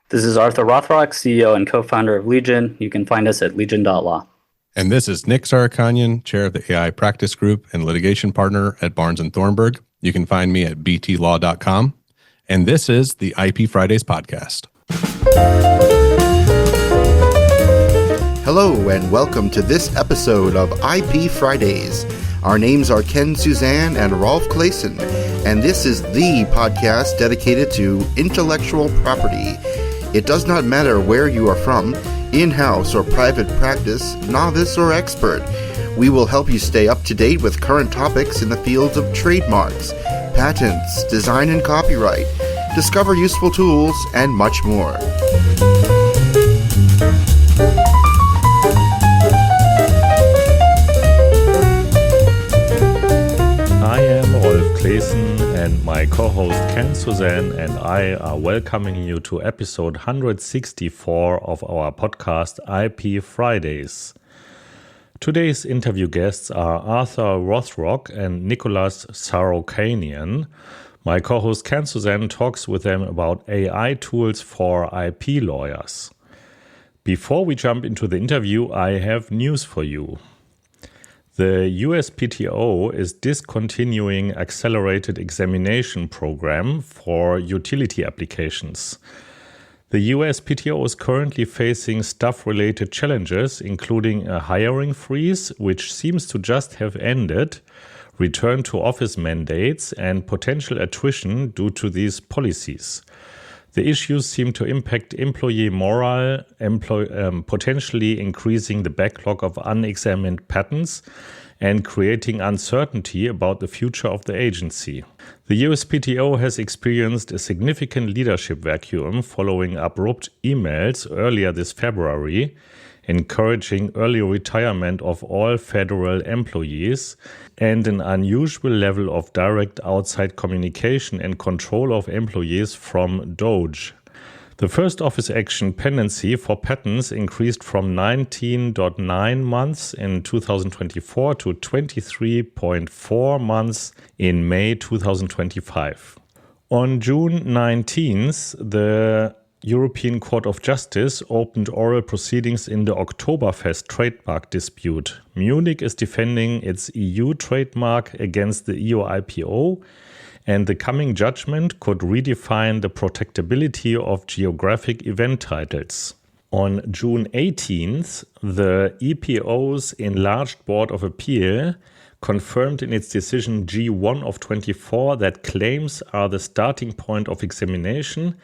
This is Arthur Rothrock, CEO and co-founder of Legion. You can find us at legion.law. And this is Nick Sarokhanian, chair of the AI practice group and litigation partner at Barnes & Thornburg. You can find me at btlaw.com. And this is the IP Fridays podcast. Hello and welcome to this episode of IP Fridays. Our names are Ken Suzan and Rolf Claessen, and this is the podcast dedicated to intellectual property. It does not matter where you are from, in-house or private practice, novice or expert. We will help you stay up to date with current topics in the fields of trademarks, patents, design and copyright, discover useful tools, and much more. I am Rolf Claessen, and my co-host Ken Suzan and I are welcoming you to episode 164 of our podcast IP Fridays. Today's interview guests are Arthur Rothrock and Nicholas Sarokhanian. My co-host Ken Suzan talks with them about AI tools for IP lawyers. Before we jump into the interview, I have news for you. The USPTO is discontinuing accelerated examination program for utility applications. The USPTO is currently facing staff-related challenges, including a hiring freeze, which seems to just have ended, return to office mandates, and potential attrition due to these policies. The issues seem to impact employee morale, potentially increasing the backlog of unexamined patents and creating uncertainty about the future of the agency. The USPTO has experienced a significant leadership vacuum following abrupt emails earlier this February, encouraging early retirement of all federal employees, and an unusual level of direct outside communication and control of employees from DOGE. The first office action pendency for patents increased from 19.9 months in 2024 to 23.4 months in May 2025. On June 19th, the European Court of Justice opened oral proceedings in the Oktoberfest trademark dispute. Munich is defending its EU trademark against the EUIPO, and the coming judgment could redefine the protectability of geographic event titles. On June 18th, the EPO's enlarged Board of Appeal confirmed in its decision G1 of 24 that claims are the starting point of examination,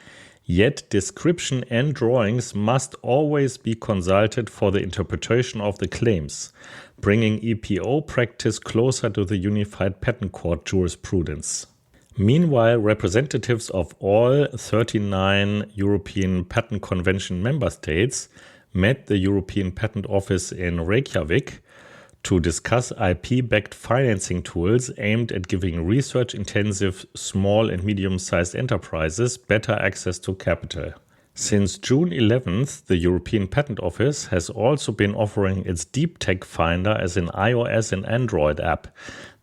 yet description and drawings must always be consulted for the interpretation of the claims, bringing EPO practice closer to the Unified Patent Court jurisprudence. Meanwhile, representatives of all 39 European Patent Convention member states met the European Patent Office in Reykjavik to discuss IP-backed financing tools aimed at giving research-intensive small and medium-sized enterprises better access to capital. Since June 11th, the European Patent Office has also been offering its Deep Tech Finder as an iOS and Android app.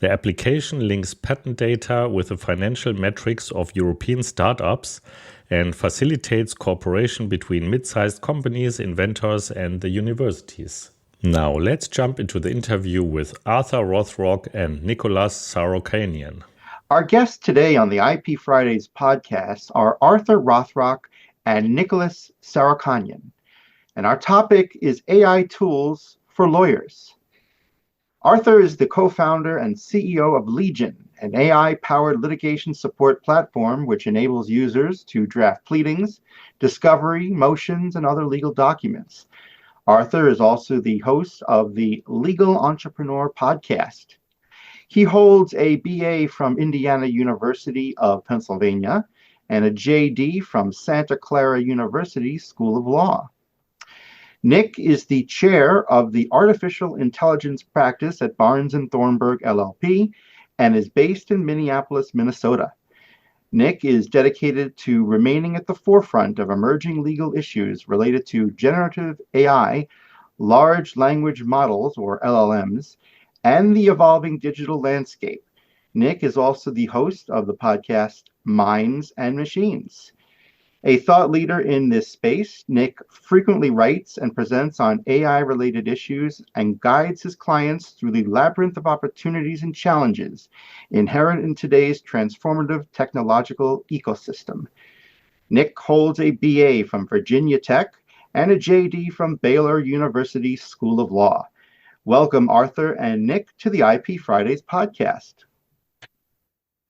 The application links patent data with the financial metrics of European startups and facilitates cooperation between mid-sized companies, inventors, and the universities. Now, let's jump into the interview with Arthur Rothrock and Nicholas Sarokhanian. Our guests today on the IP Fridays podcast are Arthur Rothrock and Nicholas Sarokhanian, and our topic is AI tools for lawyers. Arthur is the co-founder and CEO of Legion, an AI-powered litigation support platform which enables users to draft pleadings, discovery, motions, and other legal documents. Arthur is also the host of the Legal Entrepreneur podcast. He holds a BA from Indiana University of Pennsylvania and a JD from Santa Clara University School of Law. Nick is the chair of the Artificial Intelligence practice at Barnes & Thornburg LLP and is based in Minneapolis, Minnesota. Nick is dedicated to remaining at the forefront of emerging legal issues related to generative AI, large language models, or LLMs, and the evolving digital landscape. Nick is also the host of the podcast Minds and Machines. A thought leader in this space, Nick frequently writes and presents on AI-related issues and guides his clients through the labyrinth of opportunities and challenges inherent in today's transformative technological ecosystem. Nick holds a BA from Virginia Tech and a JD from Baylor University School of Law. Welcome, Arthur and Nick, to the IP Fridays podcast.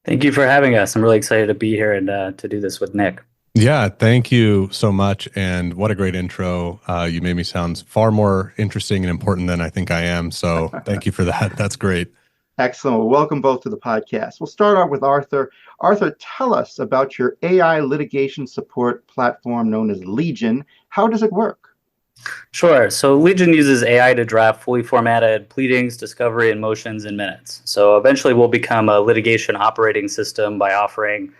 Thank you for having us. I'm really excited to be here and to do this with Nick. Yeah, thank you so much. And what a great intro. You made me sound far more interesting and important than I think I am. So thank you for that. That's great. Excellent. Well, welcome both to the podcast. We'll start out with Arthur. Arthur, tell us about your AI litigation support platform known as Legion. How does it work? Sure. So Legion uses AI to draft fully formatted pleadings, discovery, and motions in minutes. So eventually we'll become a litigation operating system by offering,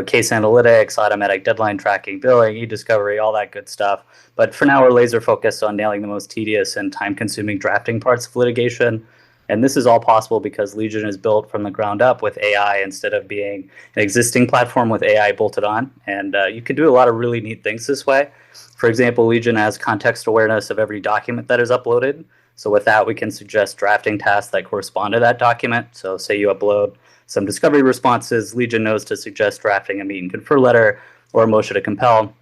case analytics, automatic deadline tracking, billing, e-discovery, all that good stuff. But for now, we're laser focused on nailing the most tedious and time-consuming drafting parts of litigation. And this is all possible because Legion is built from the ground up with AI instead of being an existing platform with AI bolted on. And you can do a lot of really neat things this way. For example, Legion has context awareness of every document that is uploaded. So with that, we can suggest drafting tasks that correspond to that document. So say you upload some discovery responses, Legion knows to suggest drafting a meet and confer letter or a motion to compel.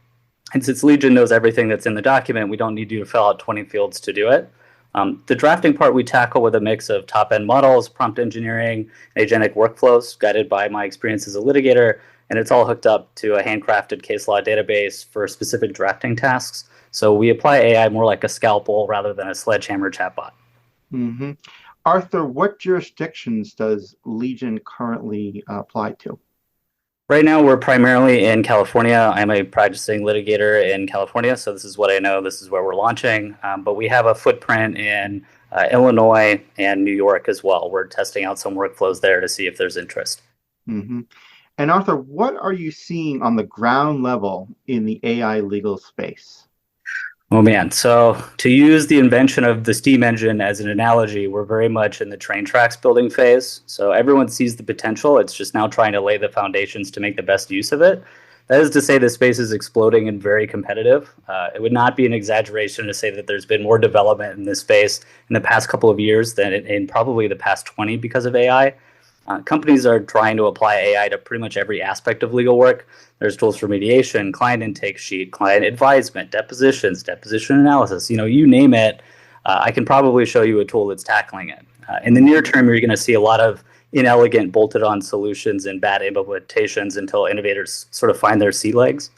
And since Legion knows everything that's in the document, we don't need you to fill out 20 fields to do it. The drafting part we tackle with a mix of top-end models, prompt engineering, agentic workflows guided by my experience as a litigator, and it's all hooked up to a handcrafted case law database for specific drafting tasks. So we apply AI more like a scalpel rather than a sledgehammer chatbot. Mm-hmm. Arthur, what jurisdictions does Legion currently apply to? Right now, we're primarily in California. I'm a practicing litigator in California, so this is what I know. This is where we're launching. But we have a footprint in Illinois and New York as well. We're testing out some workflows there to see if there's interest. Mm-hmm. And Arthur, what are you seeing on the ground level in the AI legal space? Oh man, so to use the invention of the steam engine as an analogy, we're very much in the train tracks building phase. So everyone sees the potential. It's just now trying to lay the foundations to make the best use of it. That is to say the space is exploding and very competitive. It would not be an exaggeration to say that there's been more development in this space in the past couple of years than in probably the past 20 because of AI. Companies are trying to apply AI to pretty much every aspect of legal work. There's tools for mediation, client intake sheet, client advisement, depositions, deposition analysis, you name it. I can probably show you a tool that's tackling it. In the near term, you're going to see a lot of inelegant bolted on solutions and bad implementations until innovators sort of find their sea legs.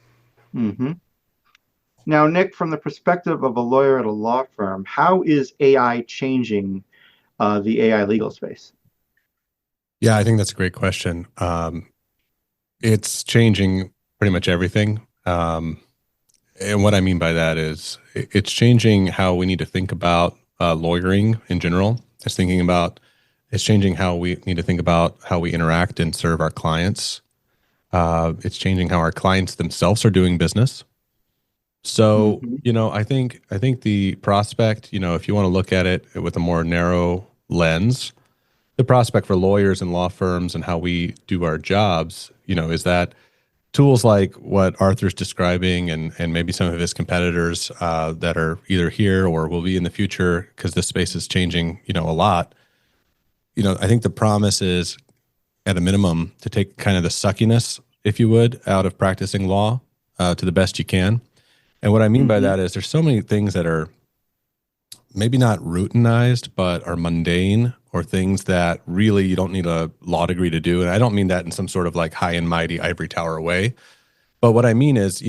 Mm-hmm. Now, Nick, from the perspective of a lawyer at a law firm, how is AI changing the AI legal space? Yeah, I think that's a great question. It's changing pretty much everything. And what I mean by that is it's changing how we need to think about lawyering in general. It's changing how we need to think about how we interact and serve our clients. It's changing how our clients themselves are doing business. So, I think the prospect, if you want to look at it with a more narrow lens, the prospect for lawyers and law firms and how we do our jobs, is that tools like what Arthur's describing and maybe some of his competitors that are either here or will be in the future, because this space is changing, a lot. I think the promise is, at a minimum, to take kind of the suckiness, if you would, out of practicing law to the best you can. And what I mean by that is there's so many things that are maybe not routinized, but are mundane, or things that really you don't need a law degree to do. And I don't mean that in some sort of like high and mighty ivory tower way. But what I mean is,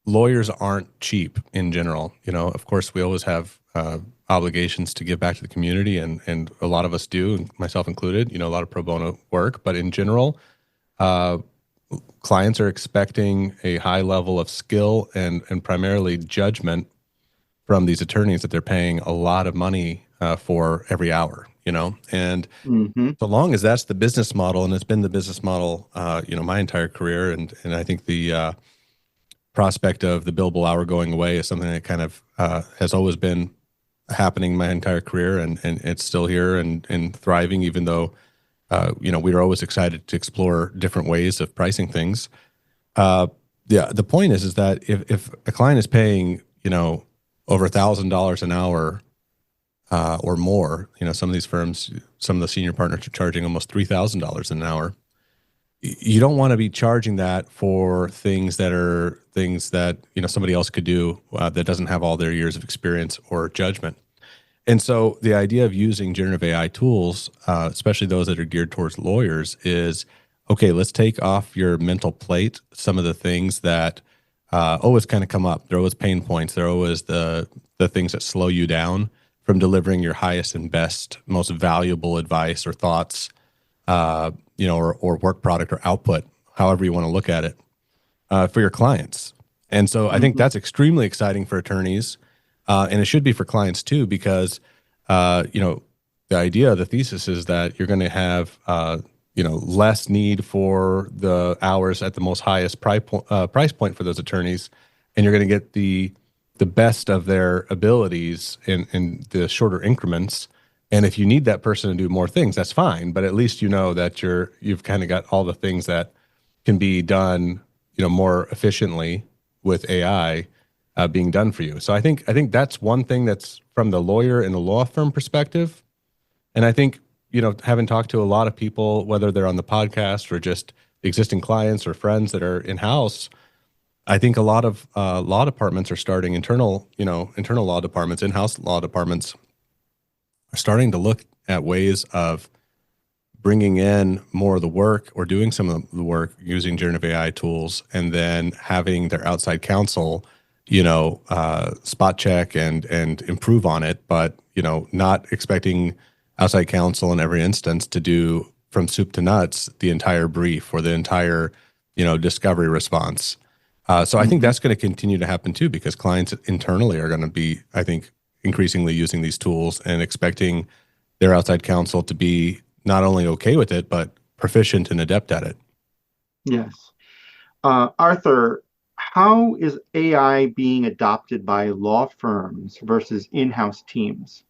lawyers aren't cheap in general. Of course, we always have obligations to give back to the community, and a lot of us do, myself included, a lot of pro bono work. But in general, clients are expecting a high level of skill and primarily judgment from these attorneys that they're paying a lot of money for every hour, and so long as that's the business model, and it's been the business model, my entire career, and I think the prospect of the billable hour going away is something that kind of has always been happening my entire career, and it's still here and thriving, even though, we are always excited to explore different ways of pricing things. Yeah, the point is that if a client is paying, over $1,000 an hour or more, some of these firms, some of the senior partners are charging almost $3,000 an hour. You don't want to be charging that for things that somebody else could do that doesn't have all their years of experience or judgment. And so the idea of using generative AI tools, especially those that are geared towards lawyers, is, okay, let's take off your mental plate some of the things that always kind of come up. They're always pain points. They're always the things that slow you down from delivering your highest and best, most valuable advice or thoughts, or work product or output, however you want to look at it, for your clients. And so I think that's extremely exciting for attorneys. And it should be for clients too, because, the idea, the thesis is that you're going to have, less need for the hours at the most highest price point for those attorneys. And you're going to get the best of their abilities in the shorter increments. And if you need that person to do more things, that's fine. But at least you know that you've kind of got all the things that can be done, more efficiently with AI being done for you. So I think that's one thing that's from the lawyer and the law firm perspective. And I think, having talked to a lot of people, whether they're on the podcast or just existing clients or friends that are in-house, I think a lot of law departments are starting internal law departments, in-house law departments are starting to look at ways of bringing in more of the work or doing some of the work using generative AI tools, and then having their outside counsel, spot check and improve on it, but, not expecting outside counsel in every instance to do from soup to nuts the entire brief or the entire, discovery response. So I think that's going to continue to happen too, because clients internally are going to be, I think, increasingly using these tools and expecting their outside counsel to be not only okay with it, but proficient and adept at it. Yes. Arthur, how is AI being adopted by law firms versus in-house teams?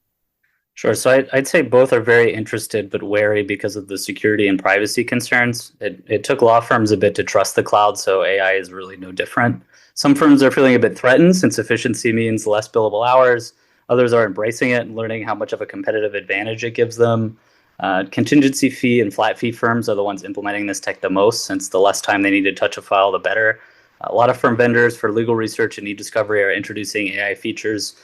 Sure. So I'd say both are very interested but wary because of the security and privacy concerns. It took law firms a bit to trust the cloud, so AI is really no different. Some firms are feeling a bit threatened since efficiency means less billable hours. Others are embracing it and learning how much of a competitive advantage it gives them. Contingency fee and flat fee firms are the ones implementing this tech the most, since the less time they need to touch a file, the better. A lot of firm vendors for legal research and e-discovery are introducing AI features.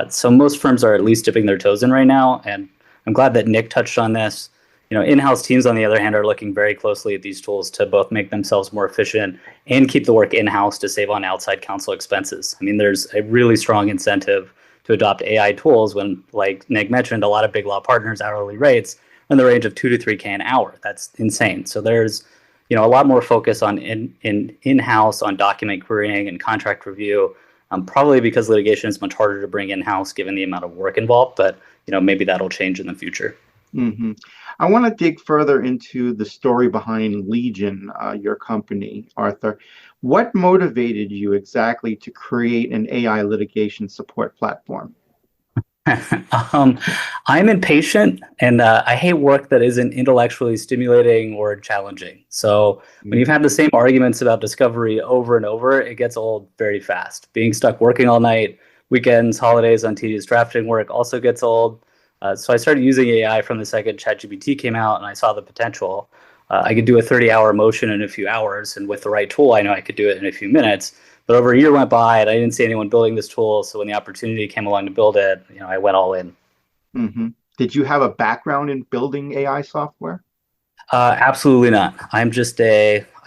So most firms are at least dipping their toes in right now, and I'm glad that Nick touched on this. In-house teams, on the other hand, are looking very closely at these tools to both make themselves more efficient and keep the work in-house to save on outside counsel expenses. I mean, there's a really strong incentive to adopt AI tools when, like Nick mentioned, a lot of big law partners' hourly rates are in the range of $2 to $3K an hour. That's insane. So there's a lot more focus on in-house on document querying and contract review. Probably because litigation is much harder to bring in-house given the amount of work involved, but maybe that'll change in the future. I want to dig further into the story behind Legion, your company, Arthur. What motivated you exactly to create an AI litigation support platform? I'm impatient, and I hate work that isn't intellectually stimulating or challenging. So when you've had the same arguments about discovery over and over, it gets old very fast. Being stuck working all night, weekends, holidays on tedious drafting work also gets old. So I started using AI from the second ChatGPT came out, and I saw the potential. I could do a 30-hour motion in a few hours, and with the right tool, I know I could do it in a few minutes. But over a year went by, and I didn't see anyone building this tool. So when the opportunity came along to build it, I went all in. Did you have a background in building AI software? Absolutely not. I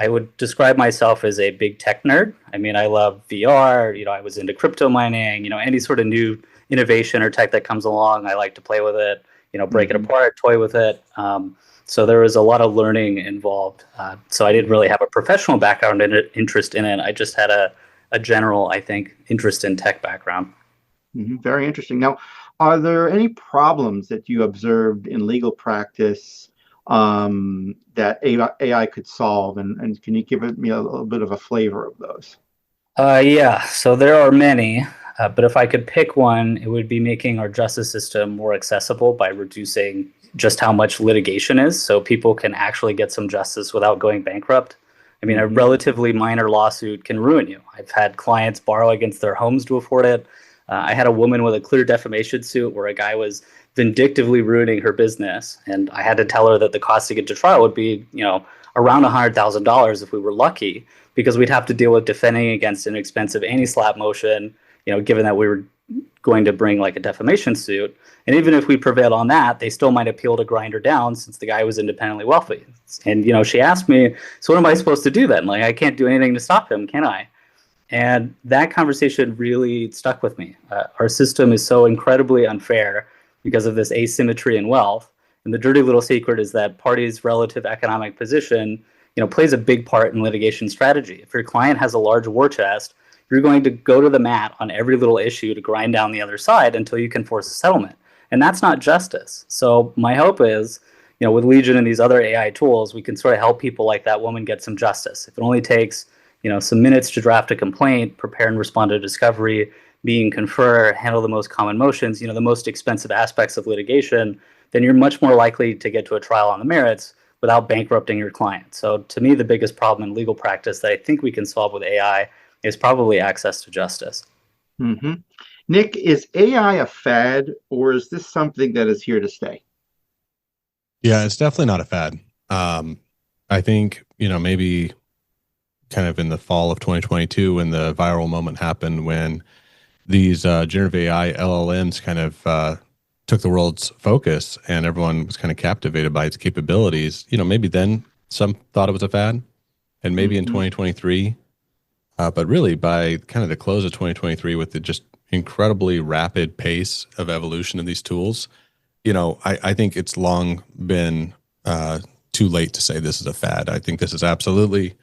would describe myself as a big tech nerd. I mean, I love VR. I was into crypto mining. Any sort of new innovation or tech that comes along, I like to play with it. Break it apart, toy with it. So there was a lot of learning involved. So I didn't really have a professional background interest in it. I just had a general, I think, interest in tech background. Very interesting. Now, are there any problems that you observed in legal practice that AI could solve? And can you give me a little bit of a flavor of those? Yeah, so there are many. But if I could pick one, it would be making our justice system more accessible by reducing just how much litigation is, so people can actually get some justice without going bankrupt. I mean, a relatively minor lawsuit can ruin you. I've had clients borrow against their homes to afford it. I had a woman with a clear defamation suit where a guy was vindictively ruining her business, and I had to tell her that the cost to get to trial would be, around $100,000 if we were lucky, because we'd have to deal with defending against an expensive anti-SLAPP motion, given that we were going to bring like a defamation suit. And even if we prevailed on that, they still might appeal to grind her down since the guy was independently wealthy. And, she asked me, so what am I supposed to do then? Like, I can't do anything to stop him, can I? And that conversation really stuck with me. Our system is so incredibly unfair because of this asymmetry in wealth. And the dirty little secret is that parties' relative economic position, plays a big part in litigation strategy. If your client has a large war chest, you're going to go to the mat on every little issue to grind down the other side until you can force a settlement. And that's not justice. So my hope is, with Legion and these other AI tools, we can sort of help people like that woman get some justice. If it only takes, some minutes to draft a complaint, prepare and respond to discovery, meet and confer, handle the most common motions, the most expensive aspects of litigation, then you're much more likely to get to a trial on the merits without bankrupting your client. So to me, the biggest problem in legal practice that I think we can solve with AI is probably access to justice. Mm-hmm. Nick, is AI a fad, or is this something that is here to stay? Yeah, it's definitely not a fad. I think, maybe kind of in the fall of 2022 when the viral moment happened, when these generative AI LLMs kind of took the world's focus and everyone was kind of captivated by its capabilities, maybe then some thought it was a fad, and maybe in 2023. But really by kind of the close of 2023, with the just incredibly rapid pace of evolution of these tools, I think it's long been too late to say this is a fad. I think this is absolutely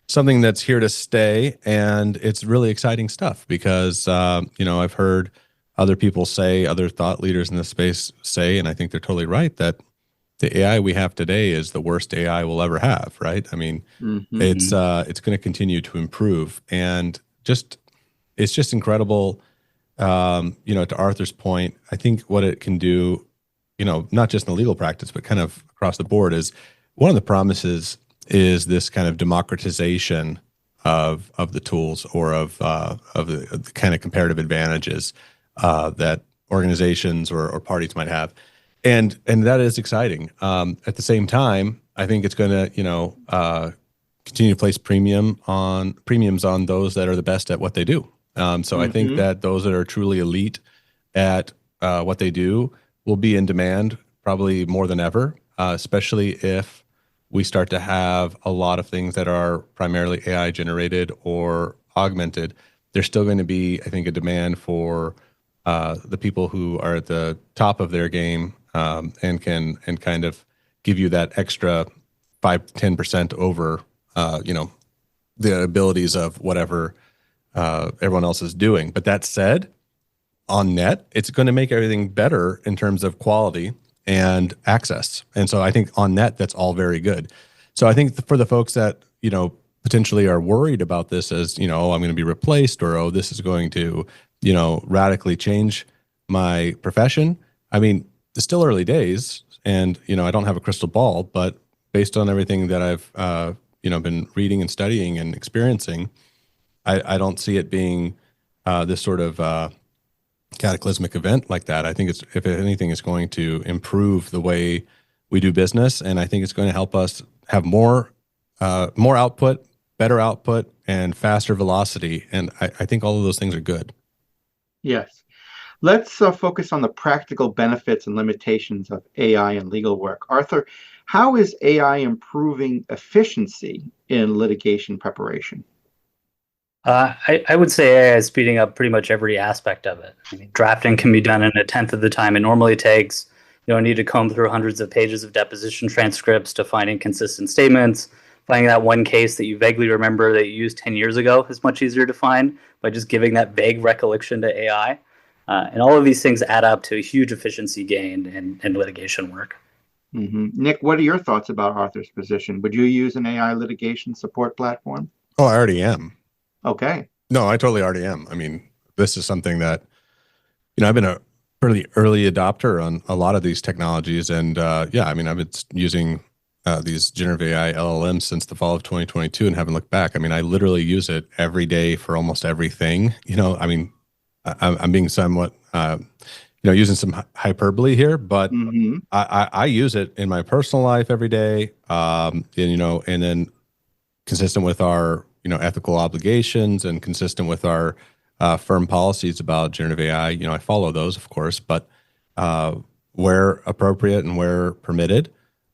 something that's here to stay, and it's really exciting stuff because, I've heard other people say, other thought leaders in the space say, and I think they're totally right, that the AI we have today is the worst AI we'll ever have, right? I mean, it's going to continue to improve, and it's just incredible. To Arthur's point, I think what it can do, not just in the legal practice, but kind of across the board, is one of the promises is this kind of democratization of the tools, or of the kind of comparative advantages that organizations or parties might have. And that is exciting. At the same time, I think it's going to, continue to place premiums on those that are the best at what they do. So I think that those that are truly elite at what they do will be in demand probably more than ever, especially if we start to have a lot of things that are primarily AI generated or augmented. There's still going to be, I think, a demand for the people who are at the top of their game, and kind of give you that extra 5-10% over, the abilities of whatever everyone else is doing. But that said, on net, it's going to make everything better in terms of quality and access. And so I think on net, that's all very good. So I think for the folks that, potentially are worried about this as, I'm going to be replaced, or, this is going to, radically change my profession. I mean, it's still early days, and, I don't have a crystal ball, but based on everything that I've, been reading and studying and experiencing, I don't see it being this sort of cataclysmic event like that. I think if anything, it's going to improve the way we do business, and I think it's going to help us have more output, better output, and faster velocity. And I think all of those things are good. Yes. Let's focus on the practical benefits and limitations of AI in legal work. Arthur, how is AI improving efficiency in litigation preparation? I would say AI is speeding up pretty much every aspect of it. I mean, drafting can be done in a tenth of the time it normally takes. You don't need to comb through hundreds of pages of deposition transcripts to find inconsistent statements. Finding that one case that you vaguely remember that you used 10 years ago is much easier to find by just giving that vague recollection to AI. And all of these things add up to a huge efficiency gain in litigation work. Nick, what are your thoughts about Arthur's position? Would you use an AI litigation support platform? Oh, I already am. Okay. No, I totally already am. I mean, this is something that, I've been a pretty early adopter on a lot of these technologies. And I've been using these generative AI LLMs since the fall of 2022 and haven't looked back. I mean, I literally use it every day for almost everything. I mean, I'm being somewhat, using some hyperbole here, but Mm-hmm. I use it in my personal life every day. And then consistent with our, ethical obligations and consistent with our firm policies about generative AI, I follow those, of course, but where appropriate and where permitted,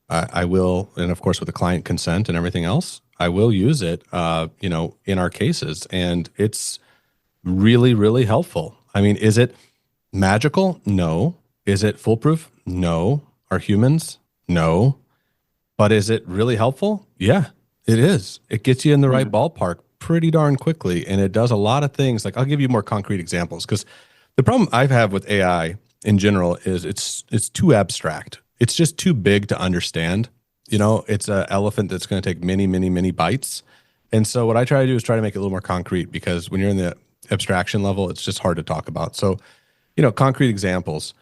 I will, and of course with the client consent and everything else, I will use it, in our cases, and it's really, really helpful. I mean, is it magical? No. Is it foolproof? No. Are humans? No. But is it really helpful? Yeah, it is. It gets you in the right ballpark pretty darn quickly, and it does a lot of things. Like, I'll give you more concrete examples, because the problem I've had with AI in general is it's too abstract. It's just too big to understand. It's an elephant that's going to take many, many, many bites. And so what I try to do is try to make it a little more concrete, because when you're in the abstraction level, it's just hard to talk about. So, concrete examples.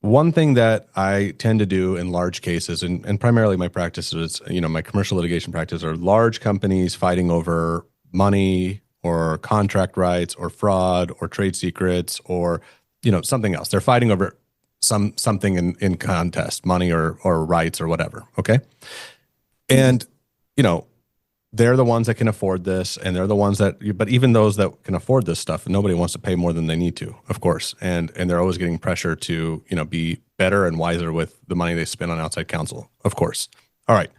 One thing that I tend to do in large cases, and primarily my practice is, my commercial litigation practice, are large companies fighting over money or contract rights or fraud or trade secrets or, something else. They're fighting over something in contest, money or rights or whatever. Okay. And, they're the ones that can afford this, and they're the ones but even those that can afford this stuff, nobody wants to pay more than they need to, of course. And they're always getting pressure to, be better and wiser with the money they spend on outside counsel, of course. All right.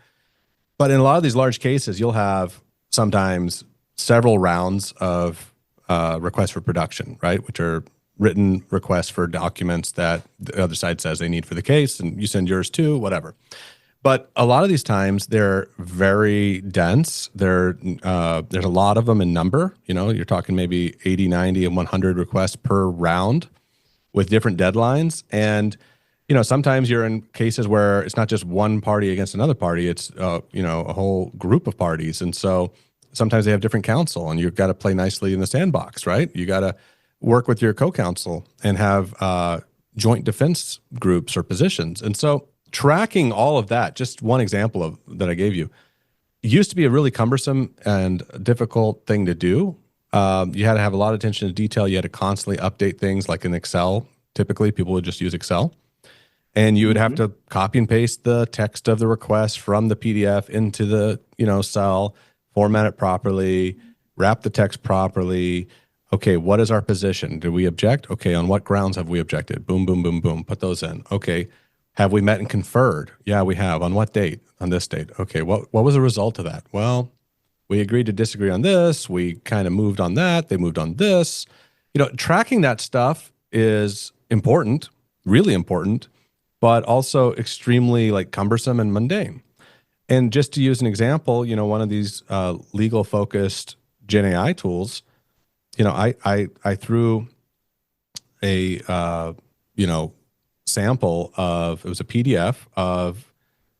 But in a lot of these large cases, you'll have sometimes several rounds of requests for production, right? Which are written requests for documents that the other side says they need for the case, and you send yours too, whatever. But a lot of these times they're very dense. There's a lot of them in number. You're talking maybe 80, 90, and 100 requests per round with different deadlines. And, sometimes you're in cases where it's not just one party against another party. It's, a whole group of parties. And so sometimes they have different counsel, and you've got to play nicely in the sandbox, right? You got to work with your co-counsel and have joint defense groups or positions. And so tracking all of that, just one example of that I gave you, used to be a really cumbersome and difficult thing to do. You had to have a lot of attention to detail. You had to constantly update things, like in Excel. Typically, people would just use Excel. And you would have to copy and paste the text of the request from the PDF into the, cell, format it properly, wrap the text properly. Okay, what is our position? Did we object? Okay, on what grounds have we objected? Boom, boom, boom, boom. Put those in. Okay. Have we met and conferred? Yeah, we have. On what date? On this date. Okay, what was the result of that? Well, we agreed to disagree on this. We kind of moved on that. They moved on this. Tracking that stuff is important, really important, but also extremely cumbersome and mundane. And just to use an example, one of these legal-focused Gen AI tools, I threw a sample of, it was a PDF of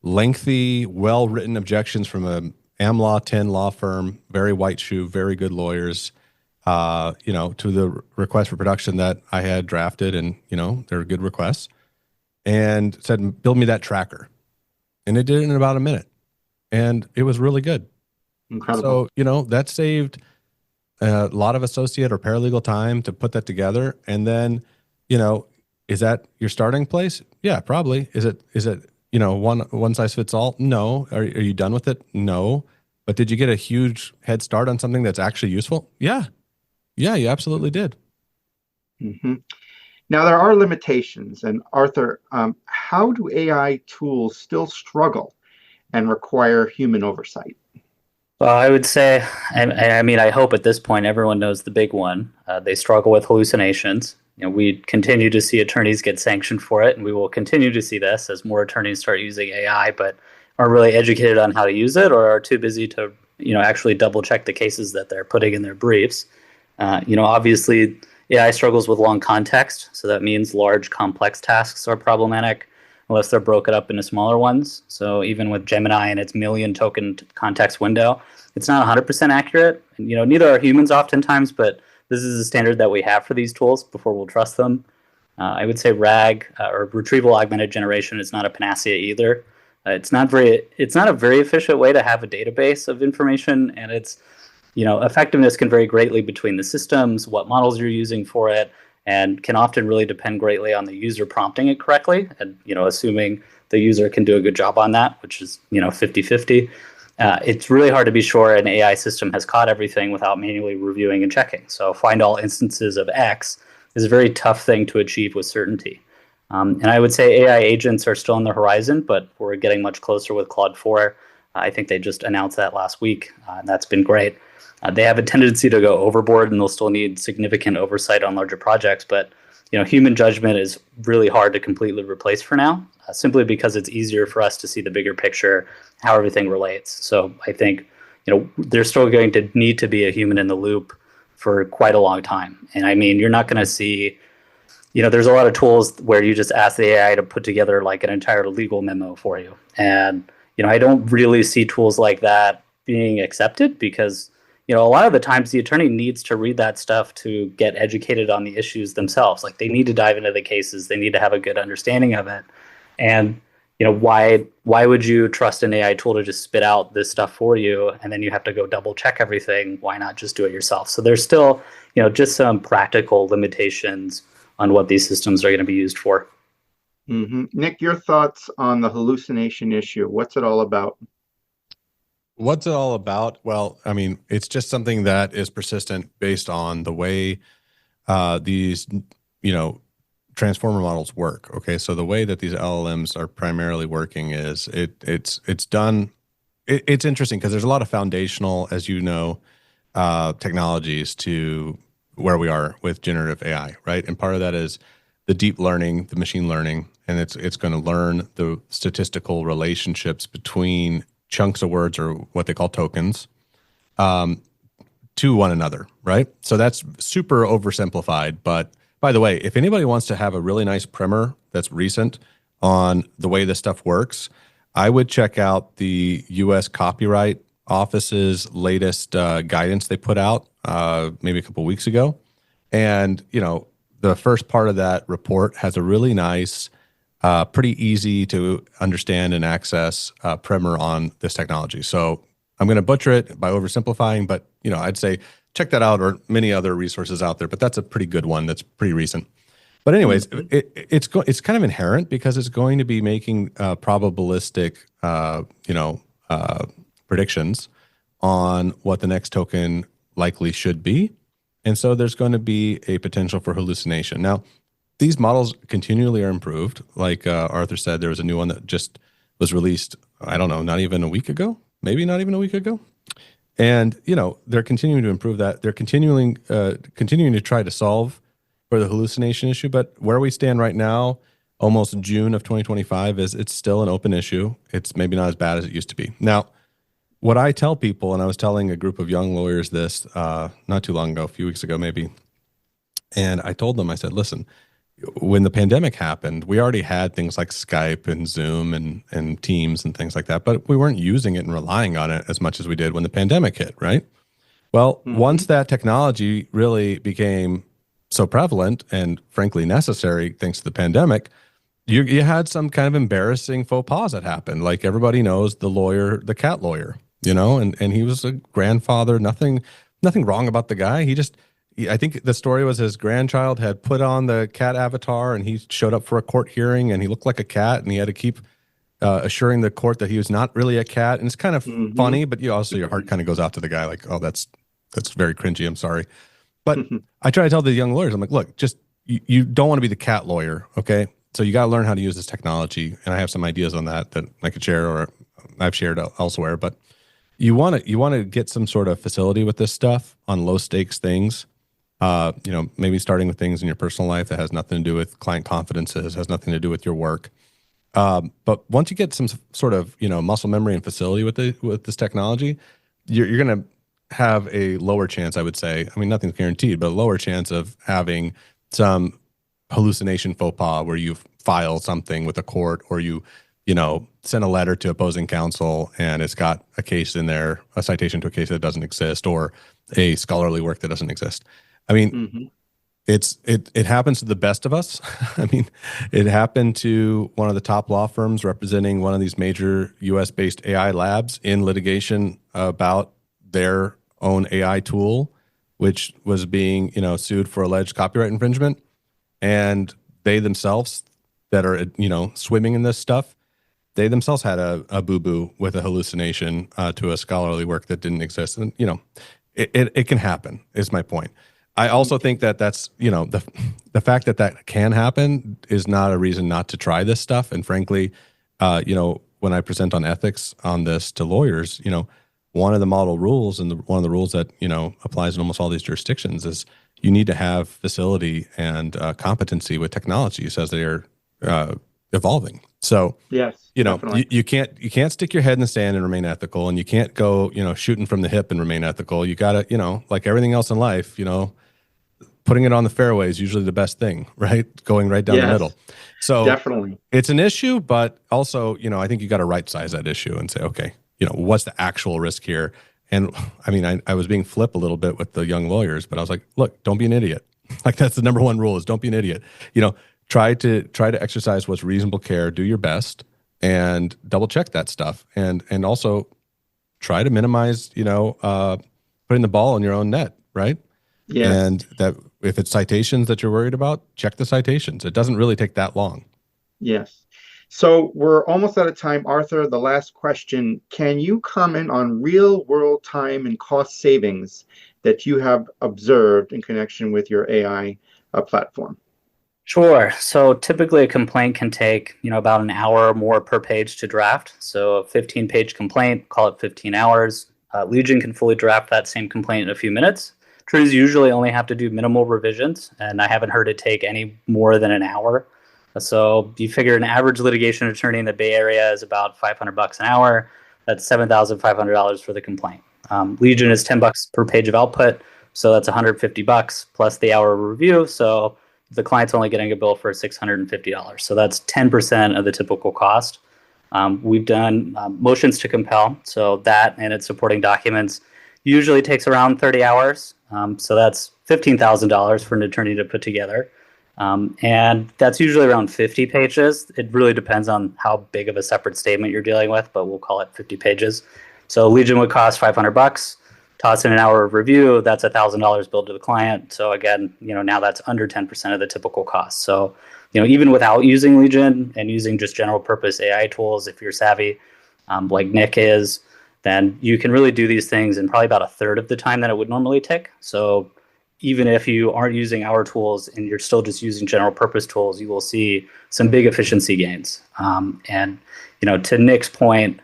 lengthy, well-written objections from a AmLaw 10 law firm, very white shoe, very good lawyers, to the request for production that I had drafted, and, they were good requests, and said, build me that tracker. And it did it in about a minute, and it was really good. Incredible. So, that saved a lot of associate or paralegal time to put that together. And then, is that your starting place? Yeah, probably. Is it, one size fits all? No. Are you done with it? No. But did you get a huge head start on something that's actually useful? Yeah. Yeah, you absolutely did. Mm-hmm. Now, there are limitations. And Arthur, how do AI tools still struggle and require human oversight? Well, I would say, I mean, I hope at this point everyone knows the big one. They struggle with hallucinations. We continue to see attorneys get sanctioned for it, and we will continue to see this as more attorneys start using AI, but aren't really educated on how to use it, or are too busy to, actually double check the cases that they're putting in their briefs. Obviously, AI struggles with long context, so that means large, complex tasks are problematic unless they're broken up into smaller ones. So even with Gemini and its million token context window, it's not 100% accurate. Neither are humans oftentimes, but this is the standard that we have for these tools before we'll trust them. I would say RAG, or retrieval augmented generation, is not a panacea either. It's not a very efficient way to have a database of information, and it's, effectiveness can vary greatly between the systems, what models you're using for it, and can often really depend greatly on the user prompting it correctly, and, assuming the user can do a good job on that, which is, 50-50. It's really hard to be sure an AI system has caught everything without manually reviewing and checking. So find all instances of X is a very tough thing to achieve with certainty. And I would say AI agents are still on the horizon, but we're getting much closer with Claude 4. I think they just announced that last week, and that's been great. They have a tendency to go overboard, and they'll still need significant oversight on larger projects. But human judgment is really hard to completely replace for now, simply because it's easier for us to see the bigger picture, how everything relates. So I think there's still going to need to be a human in the loop for quite a long time. And I mean, you're not going to see. There's a lot of tools where you just ask the AI to put together like an entire legal memo for you. And, I don't really see tools like that being accepted because, a lot of the times the attorney needs to read that stuff to get educated on the issues themselves. Like they need to dive into the cases. They need to have a good understanding of it. And, why would you trust an AI tool to just spit out this stuff for you and then you have to go double check everything? Why not just do it yourself? So there's still, just some practical limitations on what these systems are going to be used for. Mm-hmm. Nick, your thoughts on the hallucination issue? What's it all about? What's it all about? Well, I mean, it's just something that is persistent based on the way these, transformer models work. Okay, so the way that these LLMs are primarily working is it's done. It's interesting because there's a lot of foundational, as you know, technologies to where we are with generative AI, right? And part of that is the deep learning, the machine learning, and it's going to learn the statistical relationships between chunks of words or what they call tokens to one another, right? So that's super oversimplified. But by the way, if anybody wants to have a really nice primer that's recent on the way this stuff works, I would check out the U.S. Copyright Office's latest guidance they put out maybe a couple of weeks ago. And, the first part of that report has a really nice, pretty easy to understand and access primer on this technology. So I'm going to butcher it by oversimplifying, but, I'd say check that out or many other resources out there, but that's a pretty good one. That's pretty recent. But anyways, it's kind of inherent because it's going to be making probabilistic, predictions on what the next token likely should be. And so there's going to be a potential for hallucination. Now, these models continually are improved. Like Arthur said, there was a new one that just was released, I don't know, not even a week ago, maybe not even a week ago. And, they're continuing to improve that. They're continuing to try to solve for the hallucination issue. But where we stand right now, almost June of 2025, is it's still an open issue. It's maybe not as bad as it used to be. Now, what I tell people, and I was telling a group of young lawyers this not too long ago, a few weeks ago maybe, and I told them, I said, listen, when the pandemic happened, we already had things like Skype and Zoom and Teams and things like that, but we weren't using it and relying on it as much as we did when the pandemic hit, right? Well, once that technology really became so prevalent and frankly necessary, thanks to the pandemic, you had some kind of embarrassing faux pas that happened. Like everybody knows the cat lawyer, and he was a grandfather, nothing wrong about the guy. I think the story was his grandchild had put on the cat avatar and he showed up for a court hearing and he looked like a cat and he had to keep assuring the court that he was not really a cat. And it's kind of funny, but also your heart kind of goes out to the guy like, oh, that's very cringy. I'm sorry. But I try to tell the young lawyers, I'm like, look, just you don't want to be the cat lawyer. Okay. So you got to learn how to use this technology. And I have some ideas on that I could share or I've shared elsewhere, but you want to get some sort of facility with this stuff on low stakes things. Maybe starting with things in your personal life that has nothing to do with client confidences, has nothing to do with your work. But once you get some sort of, muscle memory and facility with this technology, you're going to have a lower chance, I would say. I mean, nothing's guaranteed, but a lower chance of having some hallucination faux pas where you file something with a court or you send a letter to opposing counsel and it's got a case in there, a citation to a case that doesn't exist or a scholarly work that doesn't exist. I mean, It happens to the best of us. I mean, it happened to one of the top law firms representing one of these major US-based AI labs in litigation about their own AI tool, which was being, sued for alleged copyright infringement. And they themselves that are, swimming in this stuff, they themselves had a boo-boo with a hallucination to a scholarly work that didn't exist. And, it can happen, is my point. I also think that's, the fact that can happen is not a reason not to try this stuff. And frankly, when I present on ethics on this to lawyers, one of the model rules and one of the rules that, applies in almost all these jurisdictions is you need to have facility and competency with technologies as they are evolving. So, yes, you can't stick your head in the sand and remain ethical, and you can't go, shooting from the hip and remain ethical. You got to, like everything else in life, putting it on the fairway is usually the best thing, right? Going right down the middle. So definitely, it's an issue, but also, I think you got to right size that issue and say, okay, what's the actual risk here? And I mean, I was being flip a little bit with the young lawyers, but I was like, look, don't be an idiot. Like that's the number one rule is don't be an idiot. Try to exercise what's reasonable care, do your best, and double check that stuff, and also try to minimize, putting the ball in your own net, right? Yes. And that if it's citations that you're worried about, check the citations. It doesn't really take that long. Yes. So we're almost out of time, Arthur. The last question: can you comment on real-world time and cost savings that you have observed in connection with your AI platform? Sure. So typically a complaint can take, about an hour or more per page to draft. So a 15-page complaint, call it 15 hours. Legion can fully draft that same complaint in a few minutes. Trees usually only have to do minimal revisions, and I haven't heard it take any more than an hour. So you figure an average litigation attorney in the Bay Area is about $500 an hour. That's $7,500 for the complaint. Legion is $10 per page of output, so that's $150 plus the hour of review. So the client's only getting a bill for $650. So that's 10% of the typical cost. We've done motions to compel, so that and its supporting documents usually takes around 30 hours. So that's $15,000 for an attorney to put together. And that's usually around 50 pages. It really depends on how big of a separate statement you're dealing with, but we'll call it 50 pages. So Legion would cost $500. Toss in an hour of review, that's $1,000 billed to the client. So again, now that's under 10% of the typical cost. So, even without using Legion and using just general purpose AI tools, if you're savvy, like Nick is, then you can really do these things in probably about a third of the time that it would normally take. So even if you aren't using our tools and you're still just using general purpose tools, you will see some big efficiency gains. And, to Nick's point,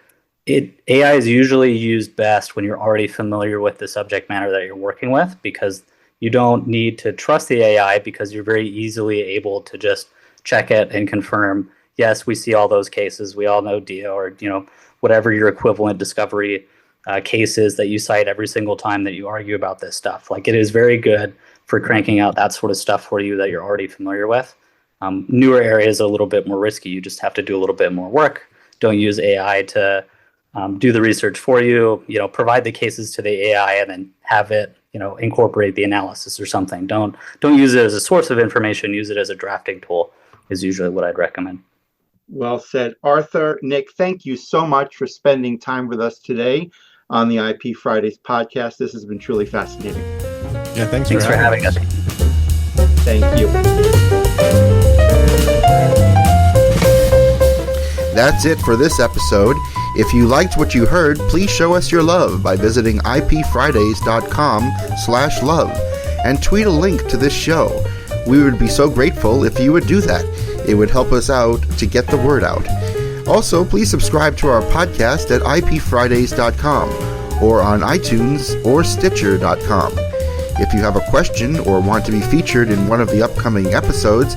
AI is usually used best when you're already familiar with the subject matter that you're working with, because you don't need to trust the AI because you're very easily able to just check it and confirm, yes, we see all those cases. We all know DIA or, whatever your equivalent discovery case is that you cite every single time that you argue about this stuff. Like it is very good for cranking out that sort of stuff for you that you're already familiar with. Newer areas are a little bit more risky. You just have to do a little bit more work. Don't use AI to do the research for you, provide the cases to the AI and then have it, incorporate the analysis or something. Don't use it as a source of information. Use it as a drafting tool is usually what I'd recommend. Well said. Arthur, Nick, thank you so much for spending time with us today on the IP Fridays podcast. This has been truly fascinating. Yeah, thanks for having us. Thank you. That's it for this episode. If you liked what you heard, please show us your love by visiting ipfridays.com/love and tweet a link to this show. We would be so grateful if you would do that. It would help us out to get the word out. Also, please subscribe to our podcast at ipfridays.com or on iTunes or Stitcher.com. If you have a question or want to be featured in one of the upcoming episodes,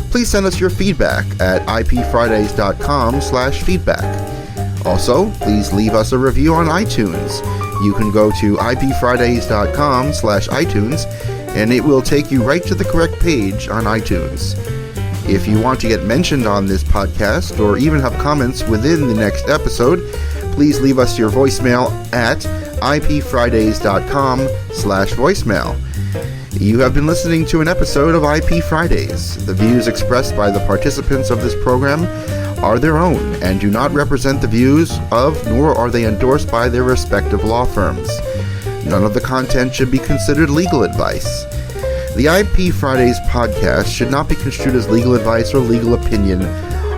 please send us your feedback at ipfridays.com/feedback. Also, please leave us a review on iTunes. You can go to ipfridays.com/iTunes and it will take you right to the correct page on iTunes. If you want to get mentioned on this podcast or even have comments within the next episode, please leave us your voicemail at ipfridays.com/voicemail. You have been listening to an episode of IP Fridays. The views expressed by the participants of this program are their own and do not represent the views of, nor are they endorsed by their respective law firms. None of the content should be considered legal advice. The IP Fridays podcast should not be construed as legal advice or legal opinion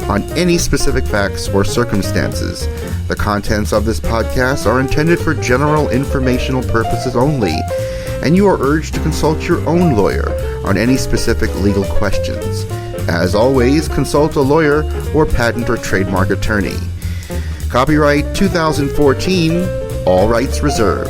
on any specific facts or circumstances. The contents of this podcast are intended for general informational purposes only, and you are urged to consult your own lawyer on any specific legal questions. As always, consult a lawyer or patent or trademark attorney. Copyright 2014, all rights reserved.